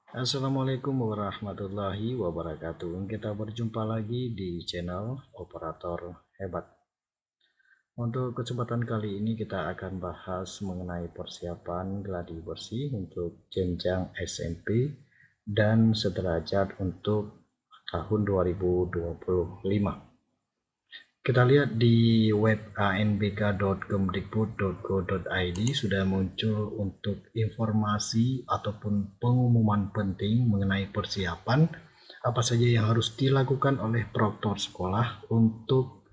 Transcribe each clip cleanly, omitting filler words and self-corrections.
Assalamualaikum warahmatullahi wabarakatuh. Kita berjumpa lagi di channel Operator Hebat. Untuk kesempatan kali ini kita akan bahas mengenai persiapan gladi bersih untuk jenjang SMP dan sederajat untuk tahun 2025. Kita lihat di web anbk.kemdikbud.go.id sudah muncul untuk informasi ataupun pengumuman penting mengenai persiapan apa saja yang harus dilakukan oleh proktor sekolah untuk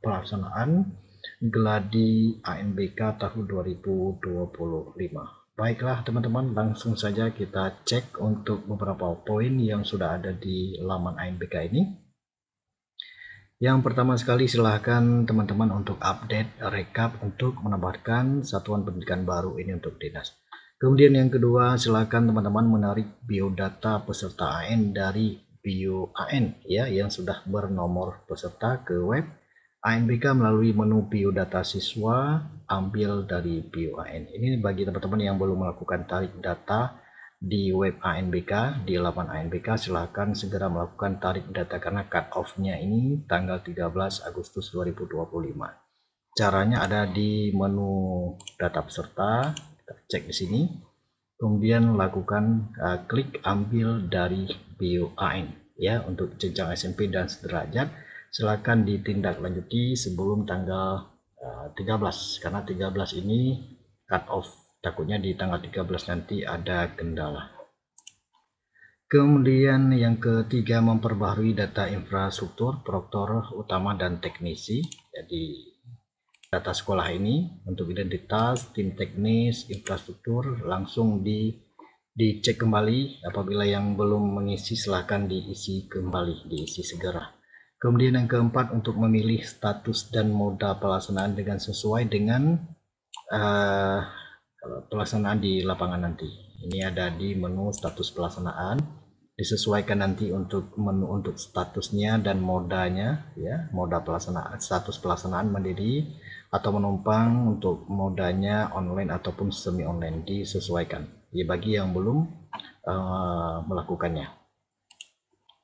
pelaksanaan gladi ANBK tahun 2025. Baiklah teman-teman, langsung saja kita cek untuk beberapa poin yang sudah ada di laman ANBK ini. Yang pertama sekali silahkan teman-teman untuk update rekap untuk menambahkan satuan pendidikan baru ini untuk dinas. Kemudian yang kedua silahkan teman-teman menarik biodata peserta AN dari BioAN ya yang sudah bernomor peserta ke web ANBK melalui menu biodata siswa, ambil dari BioAN. Ini bagi teman-teman yang belum melakukan tarik data di web ANBK, di laman ANBK silahkan segera melakukan tarik data karena cut off-nya ini tanggal 13 Agustus 2025. Caranya ada di menu data peserta, kita cek di sini. Kemudian lakukan klik ambil dari BioAN ya untuk jenjang SMP dan sederajat. Silakan ditindaklanjuti sebelum tanggal 13 karena 13 ini cut off, takutnya di tanggal 13 nanti ada kendala. Kemudian yang ketiga memperbaharui data infrastruktur proktor utama dan teknisi. Jadi data sekolah ini untuk identitas, tim teknis, infrastruktur langsung dicek kembali. Apabila yang belum mengisi silahkan diisi kembali, diisi segera. Kemudian yang keempat untuk memilih status dan moda pelaksanaan dengan sesuai dengan pelaksanaan di lapangan nanti. Ini ada di menu status pelaksanaan, disesuaikan nanti untuk menu untuk statusnya dan modanya ya, moda pelaksanaan, status pelaksanaan mandiri atau menumpang, untuk modanya online ataupun semi online disesuaikan ya bagi yang belum melakukannya.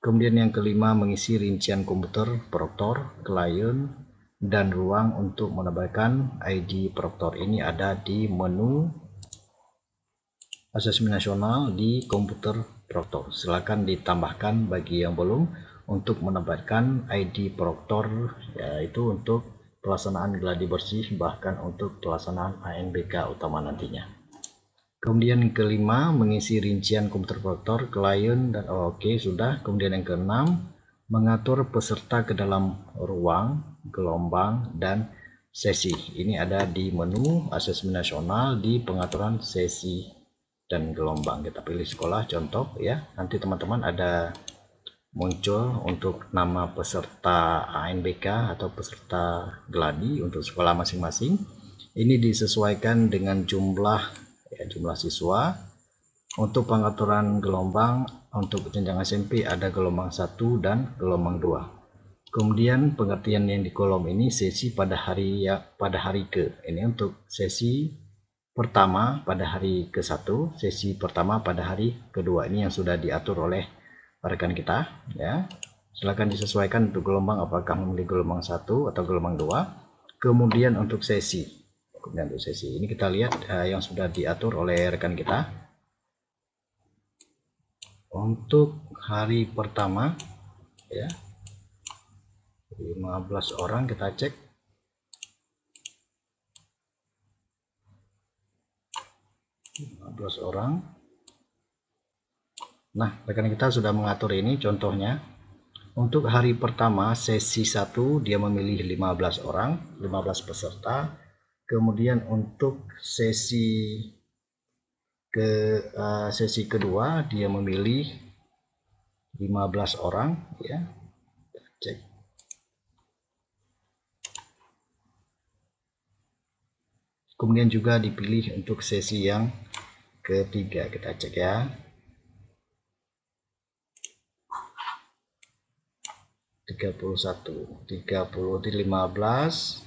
Kemudian yang kelima mengisi rincian komputer proktor, klien, dan ruang untuk menambahkan ID proktor. Ini ada di menu asesmen nasional di komputer proktor. Silakan ditambahkan bagi yang belum untuk menambahkan ID proktor, yaitu untuk pelaksanaan gladi bersih bahkan untuk pelaksanaan ANBK utama nantinya. Kemudian yang kelima mengisi rincian komputer proktor, klien, dan oke sudah. Kemudian yang keenam mengatur peserta ke dalam ruang, gelombang, dan sesi. Ini ada di menu asesmen nasional di pengaturan sesi dan gelombang. Kita pilih sekolah contoh ya. Nanti teman-teman ada muncul untuk nama peserta ANBK atau peserta gladi untuk sekolah masing-masing. Ini disesuaikan dengan jumlah siswa. Untuk pengaturan gelombang untuk jenjang SMP ada gelombang 1 dan gelombang 2. Kemudian pengertian yang di kolom ini sesi pada hari ke. Ini untuk sesi pertama pada hari ke-1, sesi pertama pada hari kedua. Ini yang sudah diatur oleh rekan kita ya. Silakan disesuaikan untuk gelombang apakah memilih gelombang 1 atau gelombang 2. Kemudian untuk sesi. Ini kita lihat yang sudah diatur oleh rekan kita. Untuk hari pertama ya 15 orang kita cek. Orang. Nah, rekan kita sudah mengatur ini contohnya. Untuk hari pertama sesi 1 dia memilih 15 orang, 15 peserta. Kemudian untuk sesi kedua dia memilih 15 orang ya. Cek. Kemudian juga dipilih untuk sesi yang ketiga, kita cek ya. 31, 30 di 15.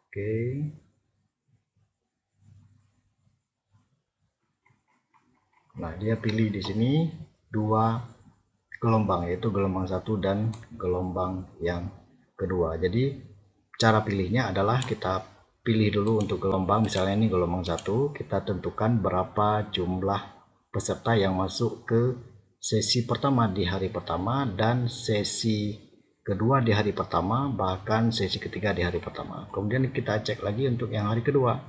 Oke. Nah, dia pilih di sini dua gelombang, yaitu gelombang satu dan gelombang yang kedua. Jadi cara pilihnya adalah kita pilih dulu untuk gelombang, misalnya ini gelombang satu, kita tentukan berapa jumlah peserta yang masuk ke sesi pertama di hari pertama dan sesi kedua di hari pertama, bahkan sesi ketiga di hari pertama. Kemudian kita cek lagi untuk yang hari kedua,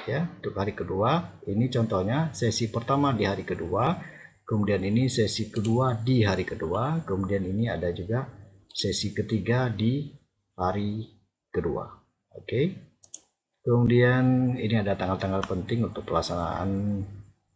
ya. Untuk hari kedua ini contohnya sesi pertama di hari kedua, kemudian ini sesi kedua di hari kedua, kemudian ini ada juga sesi ketiga di hari kedua. Oke. Kemudian ini ada tanggal-tanggal penting untuk pelaksanaan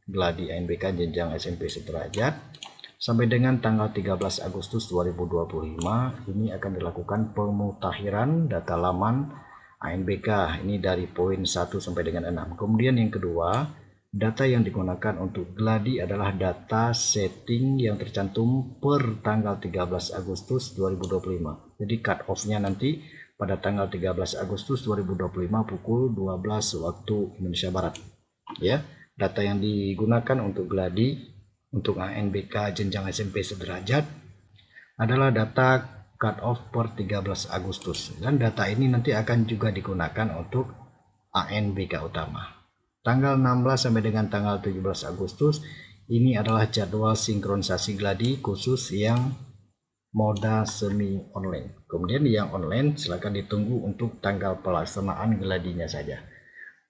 Gladi ANBK jenjang SMP sederajat. Sampai dengan tanggal 13 Agustus 2025 ini akan dilakukan pemutakhiran data laman ANBK, ini dari poin 1 sampai dengan 6. Kemudian yang kedua, data yang digunakan untuk Gladi adalah data setting yang tercantum per tanggal 13 Agustus 2025. Jadi cut off-nya nanti pada tanggal 13 Agustus 2025 pukul 12 waktu Indonesia Barat. Ya, data yang digunakan untuk Gladi untuk ANBK jenjang SMP sederajat adalah data cut off per 13 Agustus, dan data ini nanti akan juga digunakan untuk ANBK utama. Tanggal 16 sampai dengan tanggal 17 Agustus ini adalah jadwal sinkronisasi Gladi khusus yang moda semi online. Kemudian yang online silakan ditunggu untuk tanggal pelaksanaan Gladinya saja.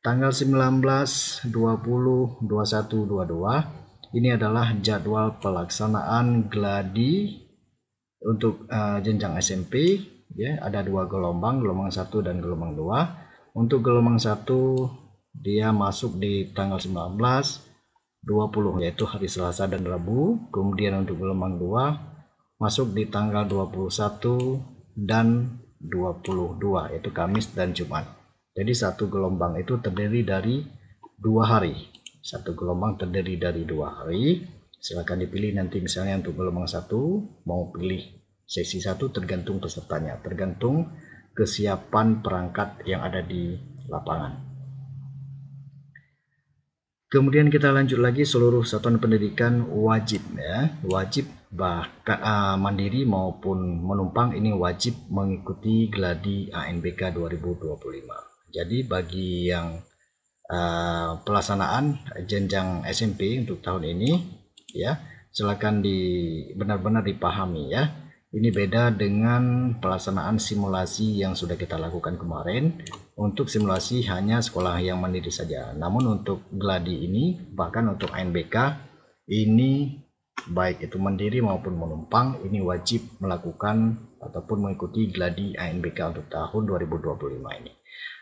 Tanggal 19, 20, 21, 22 ini adalah jadwal pelaksanaan Gladi untuk jenjang SMP, ya. Ada dua gelombang, gelombang 1 dan gelombang 2. Untuk gelombang 1 dia masuk di tanggal 19, 20 yaitu hari Selasa dan Rabu. Kemudian untuk gelombang 2 masuk di tanggal 21 dan 22 yaitu Kamis dan Jumat. Jadi satu gelombang itu terdiri dari 2 hari. Satu gelombang terdiri dari 2 hari. Silakan dipilih nanti, misalnya untuk gelombang 1 mau pilih sesi 1 tergantung pesertanya, tergantung kesiapan perangkat yang ada di lapangan. Kemudian kita lanjut lagi, seluruh satuan pendidikan wajib, ya, wajib bahkan mandiri maupun menumpang ini wajib mengikuti Gladi ANBK 2025. Jadi bagi yang pelaksanaan jenjang SMP untuk tahun ini, ya, silakan benar-benar dipahami, ya. Ini beda dengan pelaksanaan simulasi yang sudah kita lakukan kemarin. Untuk simulasi hanya sekolah yang mandiri saja. Namun untuk Gladi ini, bahkan untuk ANBK ini baik itu mandiri maupun menumpang, ini wajib melakukan ataupun mengikuti Gladi ANBK untuk tahun 2025 ini.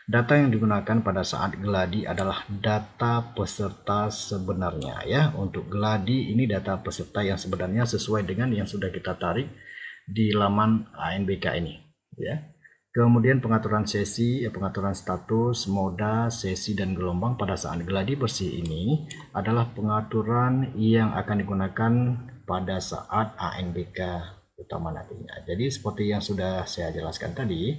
Data yang digunakan pada saat Gladi adalah data peserta sebenarnya, ya. Untuk Gladi ini data peserta yang sebenarnya sesuai dengan yang sudah kita tarik di laman ANBK ini, ya. Kemudian pengaturan sesi, pengaturan status, moda, sesi dan gelombang pada saat Gladi bersih ini adalah pengaturan yang akan digunakan pada saat ANBK utama nantinya. Jadi seperti yang sudah saya jelaskan tadi,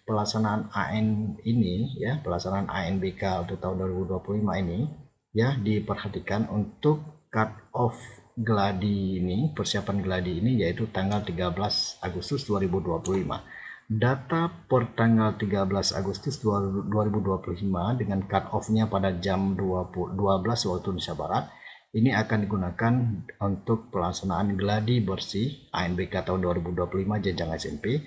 pelaksanaan AN ini, ya, pelaksanaan ANBK untuk tahun 2025 ini, ya, diperhatikan untuk cut off Gladi ini, persiapan Gladi ini yaitu tanggal 13 Agustus 2025. Data per tanggal 13 Agustus 2025 dengan cut off-nya pada jam 12 waktu Indonesia Barat ini akan digunakan untuk pelaksanaan Gladi bersih ANBK tahun 2025 jenjang SMP,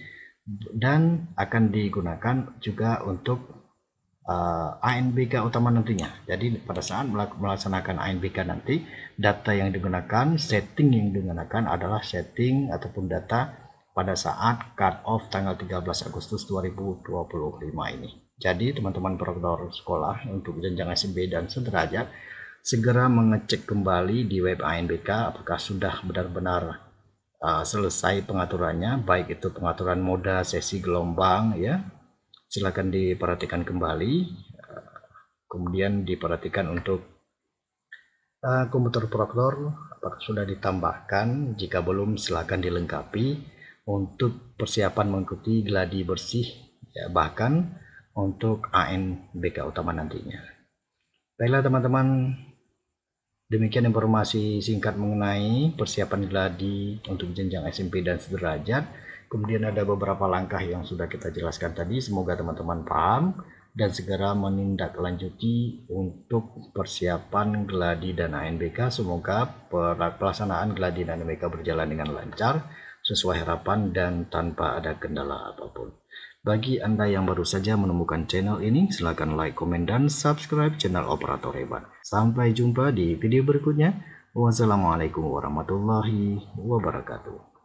dan akan digunakan juga untuk ANBK utama nantinya. Jadi pada saat melaksanakan ANBK nanti, data yang digunakan, setting yang digunakan adalah setting ataupun data pada saat cut off tanggal 13 Agustus 2025 ini. Jadi teman-teman program sekolah untuk jenjang SMP dan sederajat segera mengecek kembali di web ANBK apakah sudah benar-benar selesai pengaturannya, baik itu pengaturan moda, sesi, gelombang, ya. Silakan diperhatikan kembali. Kemudian diperhatikan untuk komputer proktor apakah sudah ditambahkan. Jika belum, silakan dilengkapi untuk persiapan mengikuti Gladi bersih, ya, bahkan untuk ANBK utama nantinya. Baiklah teman-teman, Demikian informasi singkat mengenai persiapan gladi untuk jenjang SMP dan sederajat. Kemudian ada beberapa langkah yang sudah kita jelaskan tadi. Semoga teman-teman paham dan segera menindaklanjuti untuk persiapan gladi dan ANBK. Semoga pelaksanaan gladi dan ANBK berjalan dengan lancar, sesuai harapan dan tanpa ada kendala apapun. Bagi Anda yang baru saja menemukan channel ini, silakan like, komen, dan subscribe channel Operator Hebat. Sampai jumpa di video berikutnya. Wassalamualaikum warahmatullahi wabarakatuh.